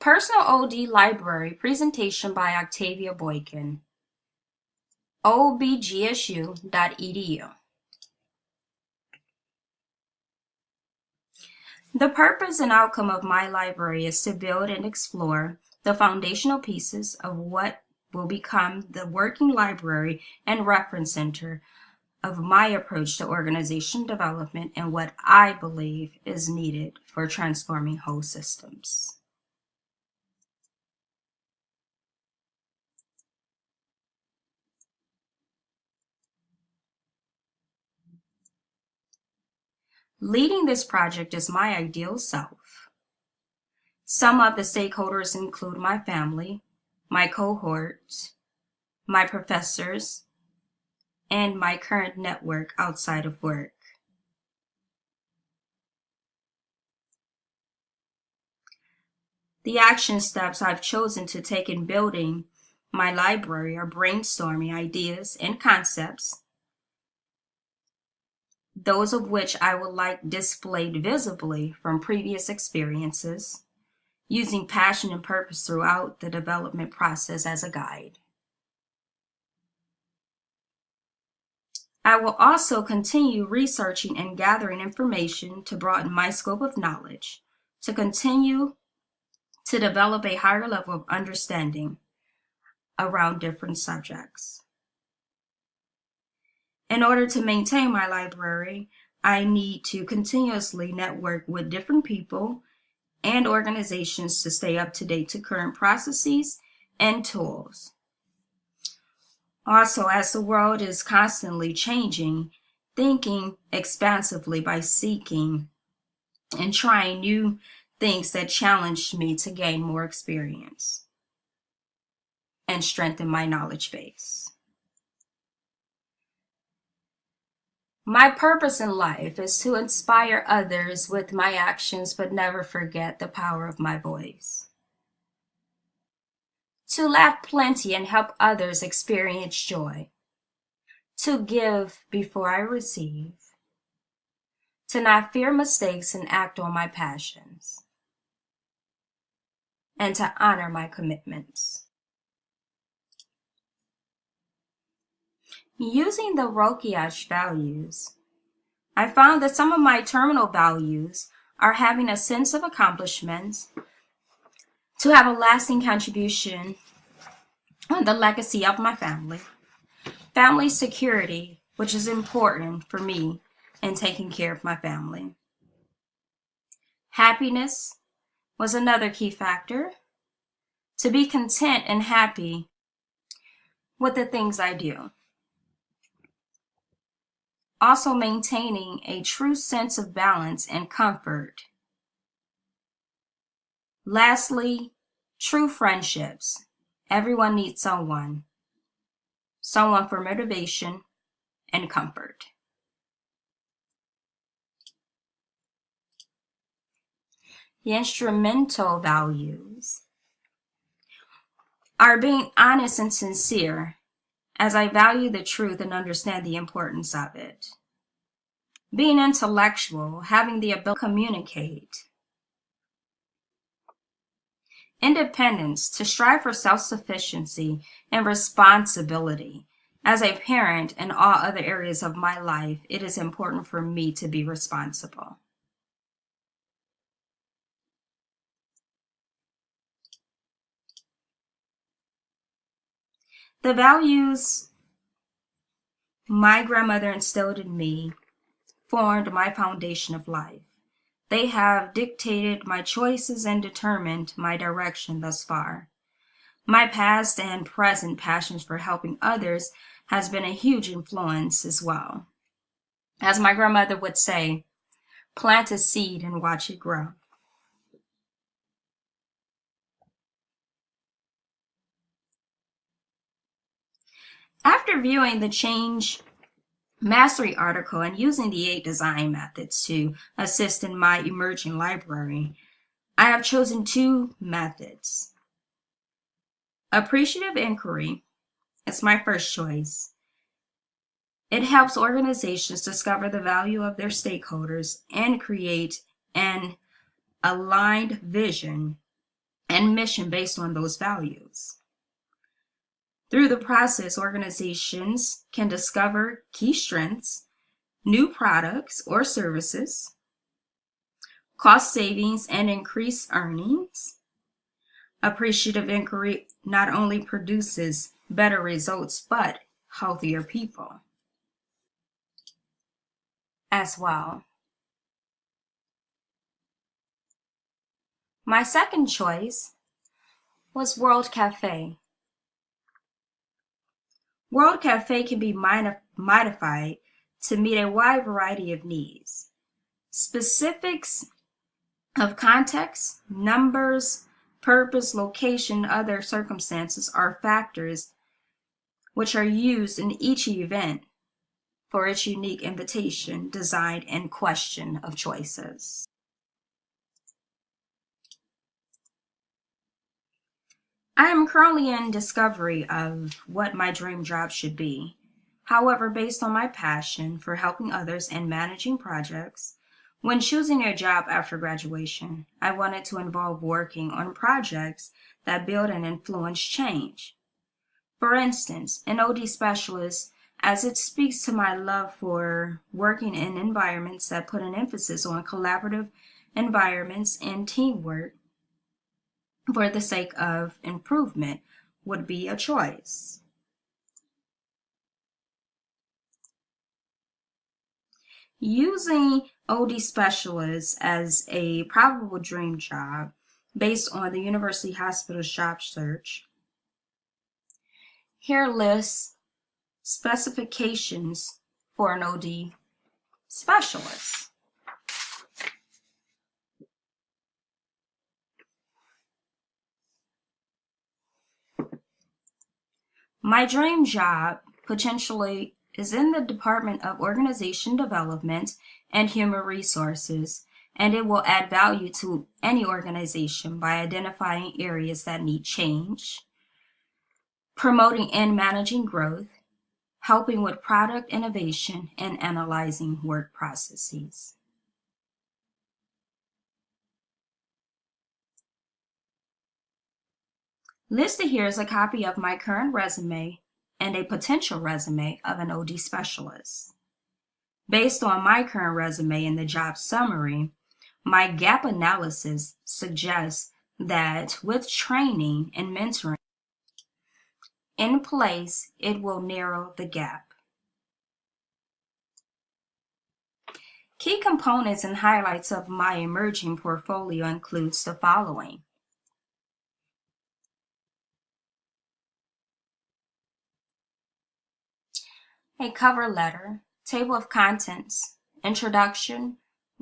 Personal OD Library presentation by Octavia Boykin, obgsu.edu. The purpose and outcome of my library is to build and explore the foundational pieces of what will become the working library and reference center of my approach to organization development and what I believe is needed for transforming whole systems. Leading this project is my ideal self. Some of the stakeholders include my family, my cohorts, my professors, and my current network outside of work. The action steps I've chosen to take in building my library are brainstorming ideas and concepts, those of which I would like displayed visibly from previous experiences, using passion and purpose throughout the development process as a guide. I will also continue researching and gathering information to broaden my scope of knowledge, to continue to develop a higher level of understanding around different subjects. In order to maintain my library, I need to continuously network with different people and organizations to stay up to date to current processes and tools. Also, as the world is constantly changing, thinking expansively by seeking and trying new things that challenged me to gain more experience and strengthen my knowledge base. My purpose in life is to inspire others with my actions, but never forget the power of my voice. To laugh plenty and help others experience joy. To give before I receive. To not fear mistakes and act on my passions. And to honor my commitments. Using the Rokiyach values, I found that some of my terminal values are having a sense of accomplishment, to have a lasting contribution on the legacy of my family, family security, which is important for me in taking care of my family. Happiness was another key factor, to be content and happy with the things I do. Also maintaining a true sense of balance and comfort. Lastly, true friendships. Everyone needs someone for motivation and comfort. The instrumental values are being honest and sincere, as I value the truth and understand the importance of it. Being intellectual, having the ability to communicate. Independence, to strive for self-sufficiency and responsibility. As a parent in all other areas of my life, it is important for me to be responsible. The values my grandmother instilled in me formed my foundation of life. They have dictated my choices and determined my direction thus far. My past and present passions for helping others has been a huge influence as well. As my grandmother would say, plant a seed and watch it grow. After viewing the Change Mastery article and using the 8 design methods to assist in my emerging library, I have chosen 2 methods. Appreciative inquiry is my first choice. It helps organizations discover the value of their stakeholders and create an aligned vision and mission based on those values. Through the process, organizations can discover key strengths, new products or services, cost savings and increased earnings. Appreciative inquiry not only produces better results, but healthier people as well. My second choice was World Cafe. World Cafe can be modified to meet a wide variety of needs. Specifics of context, numbers, purpose, location, other circumstances are factors which are used in each event for its unique invitation, design, and question of choices. I am currently in discovery of what my dream job should be. However, based on my passion for helping others and managing projects, when choosing a job after graduation, I wanted to involve working on projects that build and influence change. For instance, an OD specialist, as it speaks to my love for working in environments that put an emphasis on collaborative environments and teamwork for the sake of improvement, would be a choice. Using OD specialists as a probable dream job based on the University Hospital's job search, here lists specifications for an OD specialist. My dream job potentially is in the Department of Organization Development and Human Resources, and it will add value to any organization by identifying areas that need change, promoting and managing growth, helping with product innovation, and analyzing work processes. Listed here is a copy of my current resume and a potential resume of an OD specialist. Based on my current resume and the job summary, my gap analysis suggests that with training and mentoring in place, it will narrow the gap. Key components and highlights of my emerging portfolio includes the following. A cover letter, table of contents, introduction,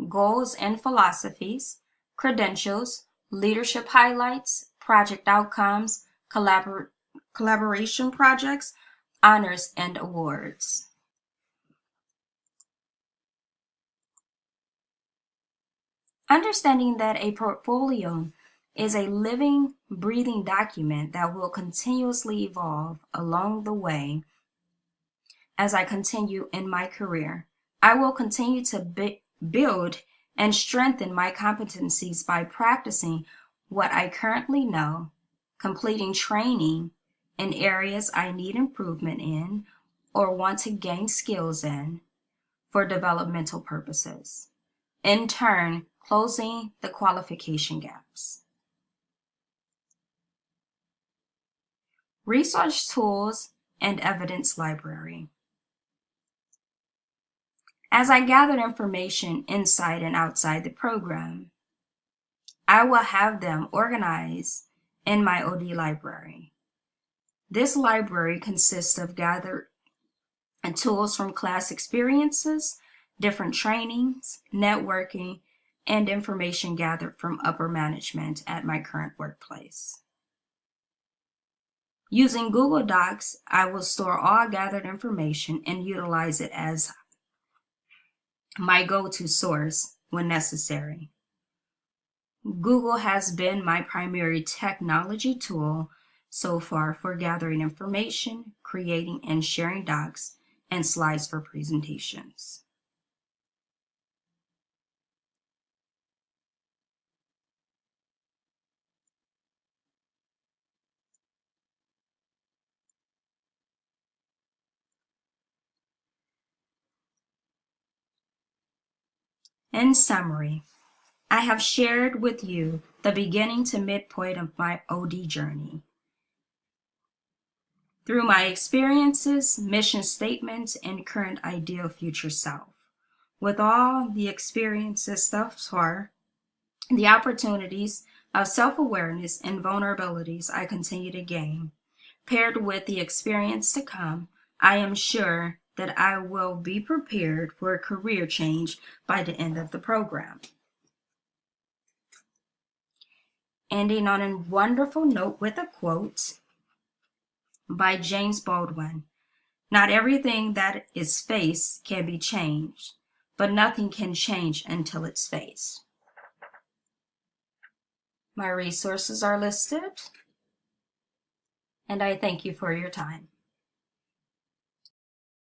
goals and philosophies, credentials, leadership highlights, project outcomes, collaboration projects, honors, and awards. Understanding that a portfolio is a living, breathing document that will continuously evolve along the way as I continue in my career. I will continue to build and strengthen my competencies by practicing what I currently know, completing training in areas I need improvement in or want to gain skills in for developmental purposes. In turn, closing the qualification gaps. Research tools and evidence library. As I gathered information inside and outside the program, I will have them organized in my OD library. This library consists of gathered tools from class experiences, different trainings, networking, and information gathered from upper management at my current workplace. Using Google Docs, I will store all gathered information and utilize it as my go-to source when necessary. Google has been my primary technology tool so far for gathering information, creating and sharing docs, and slides for presentations. In summary, I have shared with you the beginning to midpoint of my OD journey. Through my experiences, mission statements, and current ideal future self. With all the experiences thus far, the opportunities of self-awareness and vulnerabilities I continue to gain, paired with the experience to come, I am sure that I will be prepared for a career change by the end of the program. Ending on a wonderful note with a quote by James Baldwin. Not everything that is faced can be changed, but nothing can change until it's faced. My resources are listed, and I thank you for your time.